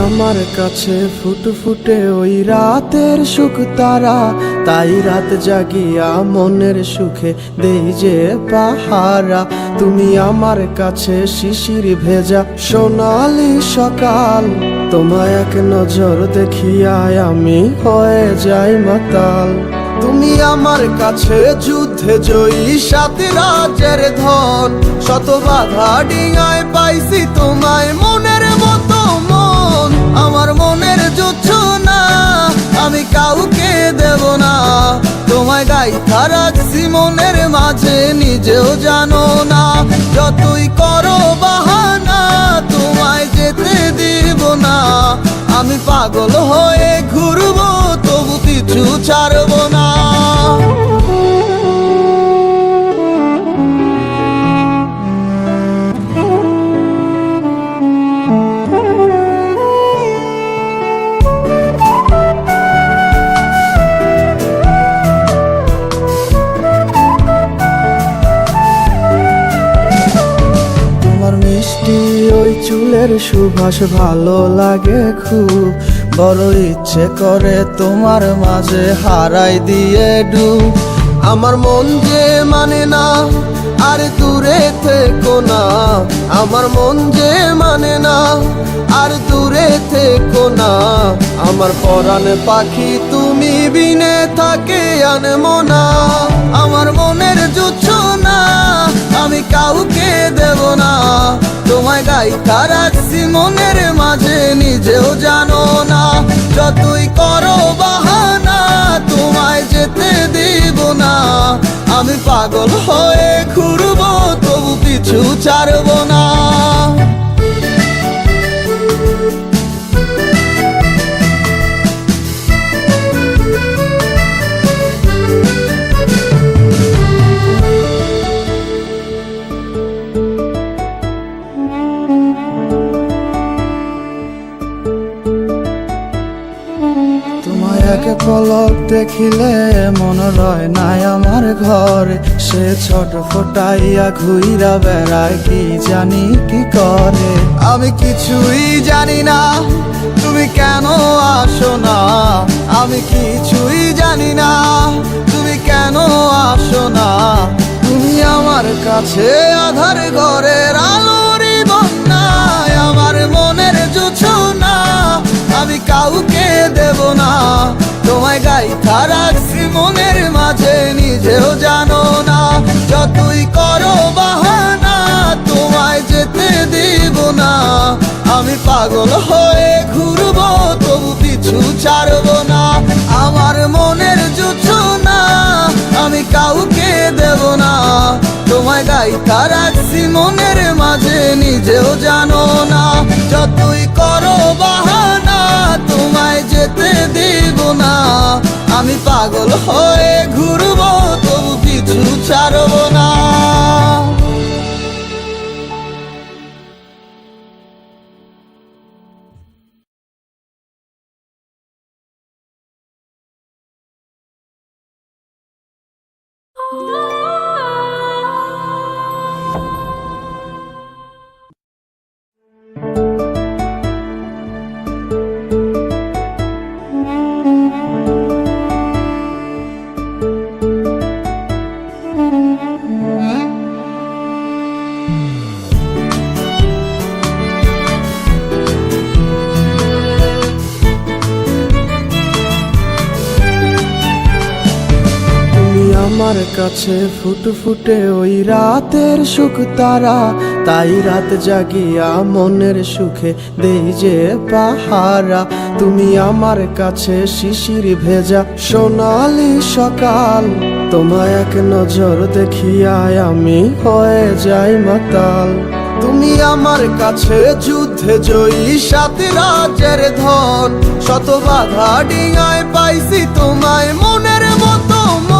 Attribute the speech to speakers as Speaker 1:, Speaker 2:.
Speaker 1: আমার কাছে ফুটফুটে ওই রাতের সুখ তারা, তাই রাত জাগিয়া মনের সুখে দেই যে পাহারা। তুমি আমার কাছে শিশির ভেজা সোনালি সকাল, তোমায় এক নজর দেখিয়ায় আমি হয়ে যাই মাতাল। তুমি আমার কাছে যুদ্ধে জয়ী সাত রাজের ধন, শত বাধা ডিঙায় পাইছি তোমায় মনের মতো মন। আমার মনের জোছনা আমি কাউকে দেব না, তোমায় গাইথা রাখছি মনের মাঝে নিজেও জানো না। যতই করো বাহানা তোমায় যেতে দিব না, আমি পাগল হয়ে ঘুরবো তবু কিছু ছাড়বো না। মিষ্টি ওই চুলের সুবাস ভালো লাগে খুব, বড় ইচ্ছে করে তোমার মাঝে হারাই দিয়ে ডুব। আমার মন যে মানে না আর দূরে থেকো না, আমার মন যে মানে না আর দূরে থেকো না। আমার পরাণ পাখি তুমি বিনে থাকে আনমো না, আমার মনের জোছনা আমি কাউকে দেব না। তোমায় গাইথা রাখছি মনের মাঝে নিজেও জানো না, যতই করো বাহানা তোমায় যেতে দিব না। আমি পাগল হয়ে ঘুরবো তবু পিছু ছাড়বো না। এক পলক দেখিলে মন রয় নাই আমার ঘরে, সে ছোট ফোটাইয়া ঘুইরা বেড়ায় কি জানি কি করে। আমি কিছুই জানি না তুমি কেন আসো না, আমি কিছুই জানি না তুমি কেন আসো না। তুমি আমার কাছে আধার ঘরের আলোরই বন্যায়, আমার মনের জোছনা আমি কাউকে দেব না। তোমায় গাইথা রাখছি মনের মাঝে নিজেও জানো না, যতই করো বাহানা তোমায় যেতে দিব না। আমি পাগল হয়ে ঘুরবো তবু পিছু ছাড়বো না। আমার মনের জোছনা আমি কাউকে দেব না, তোমায় গাইথা রাখছি মনের মাঝে নিজেও জানো না। যতই করো বাহানা তোমায় যেতে দিব না, আমি পাগল হয়ে ঘুরবো তবু পিছু ছাড়বো না। আমার কাছে ফুটফুটে ওই রাতের সুখ তারা, তাই রাত জাগিয়া মনের সুখে দেই যে পাহারা। তুমি আমার কাছে শিশির ভেজা সোনালি সকাল, তোমায় এক নজর দেখিয়ায় আমি হয়ে যাই মাতাল। তুমি আমার কাছে যুদ্ধে জয়ী সাত রাজের ধন, শত বাধা ডিঙা